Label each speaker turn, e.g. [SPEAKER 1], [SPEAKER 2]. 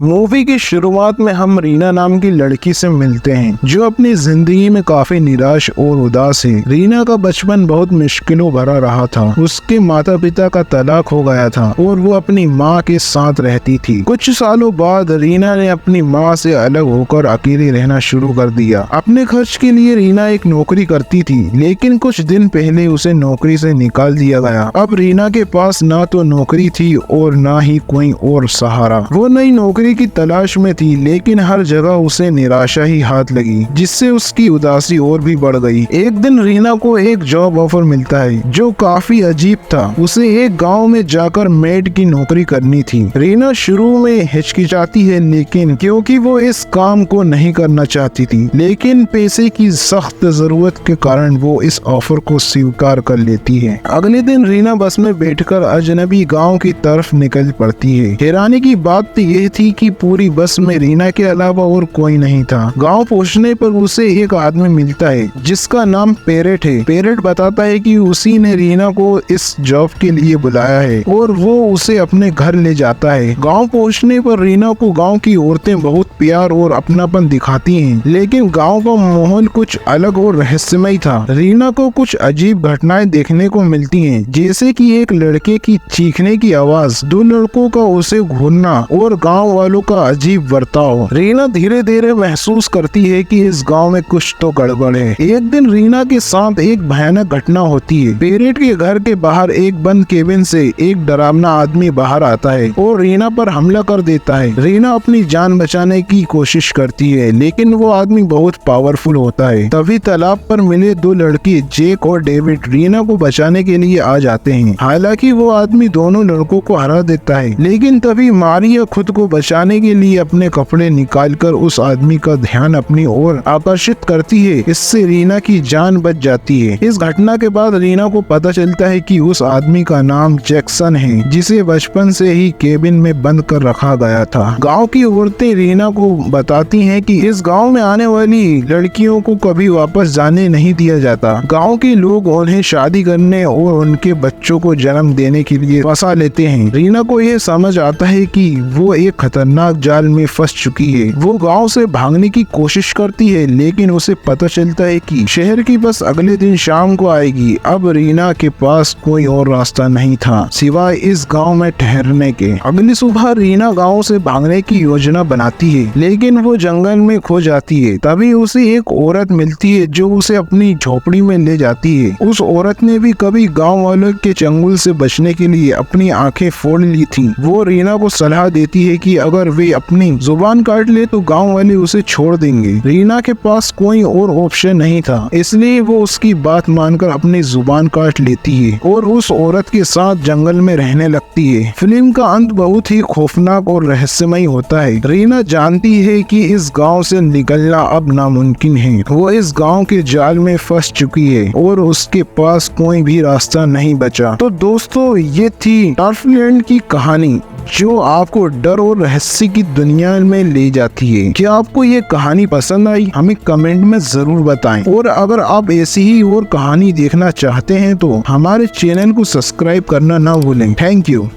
[SPEAKER 1] Movie की शुरुआत में हम रीना नाम की लड़की से मिलते हैं जो अपनी जिंदगी में काफी निराश और उदास है। रीना का बचपन बहुत मुश्किलों भरा रहा था। उसके माता पिता का तलाक हो गया था और वो अपनी माँ के साथ रहती थी। कुछ सालों बाद रीना ने अपनी माँ से अलग होकर अकेले रहना शुरू कर दिया। अपने खर्च के लिए रीना एक नौकरी करती थी, लेकिन कुछ दिन पहले उसे नौकरी से निकाल दिया गया। अब रीना के पास ना तो नौकरी थी और ना ही कोई और सहारा। वो नई नौकरी की तलाश में थी, लेकिन हर जगह उसे निराशा ही हाथ लगी, जिससे उसकी उदासी और भी बढ़ गई। एक दिन रीना को एक जॉब ऑफर मिलता है जो काफी अजीब था। उसे एक गांव में जाकर मेड की नौकरी करनी थी। रीना शुरू में हिचकिचाती है, लेकिन क्योंकि वो इस काम को नहीं करना चाहती थी, लेकिन पैसे की सख्त जरूरत के कारण वो इस ऑफर को स्वीकार कर लेती है। अगले दिन रीना बस में बैठकर अजनबी गाँव की तरफ निकल पड़ती है। हैरानी की बात यह थी कि पूरी बस में रीना के अलावा और कोई नहीं था। गांव पहुंचने पर उसे एक आदमी मिलता है जिसका नाम पेरेट है। पेरेट बताता है कि उसी ने रीना को इस जॉब के लिए बुलाया है और वो उसे अपने घर ले जाता है। गांव पहुंचने पर रीना को गांव की औरतें बहुत प्यार और अपनापन दिखाती हैं, लेकिन गांव का माहौल कुछ अलग और रहस्यमय था। रीना को कुछ अजीब घटनाएं देखने को मिलती हैं, जैसे कि एक लड़के की चीखने की आवाज, दो लड़कों का उसे घूरना और गाँव वालों का अजीब बर्ताव। रीना धीरे धीरे महसूस करती है कि इस गांव में कुछ तो गड़बड़ है। एक दिन रीना के साथ एक भयानक घटना होती है। पेरेट के घर के बाहर एक बंद केबिन से एक डरावना आदमी बाहर आता है और रीना पर हमला कर देता है। रीना अपनी जान बचाने की कोशिश करती है, लेकिन वो आदमी बहुत पावरफुल होता है। तभी तालाब पर मिले दो लड़के जैक और डेविड रीना को बचाने के लिए आ जाते हैं। हालांकि वो आदमी दोनों लड़कों को हरा देता है, लेकिन तभी मारिया खुद को बचाने के लिए अपने कपड़े निकालकर उस आदमी का ध्यान अपनी ओर आकर्षित करती है। इससे रीना की जान बच जाती है। इस घटना के बाद रीना को पता चलता है कि उस आदमी का नाम जैक्सन है, जिसे बचपन से ही केबिन में बंद कर रखा गया था। गांव की औरतें रीना को बताती हैं कि इस गांव में आने वाली लड़कियों को कभी वापस जाने नहीं दिया जाता। गांव के लोग उन्हें शादी करने और उनके बच्चों को जन्म देने के लिए फंसा लेते हैं। रीना को यह समझ आता है कि वो एक खतरनाक जाल में फंस चुकी है। वो गांव से भागने की कोशिश करती है, लेकिन उसे पता चलता है कि शहर की बस अगले दिन शाम को आएगी। अब रीना के पास कोई और रास्ता नहीं था सिवाय इस गांव में ठहरने के। अगली सुबह रीना गांव से भागने की योजना बनाती है, लेकिन वो जंगल में खो जाती है। तभी उसे एक औरत मिलती है जो उसे अपनी झोपड़ी में ले जाती है। उस औरत ने भी कभी गाँव वालों के चंगुल से बचने के लिए अपनी आंखें फोड़ ली थी। वो रीना को सलाह देती है कि अगर वे अपनी जुबान काट ले तो गांव वाले उसे छोड़ देंगे। रीना के पास कोई और ऑप्शन नहीं था, इसलिए वो उसकी बात मानकर अपनी जुबान काट लेती है और उस औरत के साथ जंगल में रहने लगती है। फिल्म का अंत बहुत ही खौफनाक और रहस्यमय होता है। रीना जानती है कि इस गांव से निकलना अब नामुमकिन है। वो इस गांव के जाल में फंस चुकी है और उसके पास कोई भी रास्ता नहीं बचा। तो दोस्तों, ये थी टर्फलैंड की कहानी जो आपको डर और रहस्य की दुनिया में ले जाती है। क्या आपको ये कहानी पसंद आई? हमें कमेंट में जरूर बताएं। और अगर आप ऐसी ही और कहानी देखना चाहते हैं तो हमारे चैनल को सब्सक्राइब करना ना भूलें। Thank you.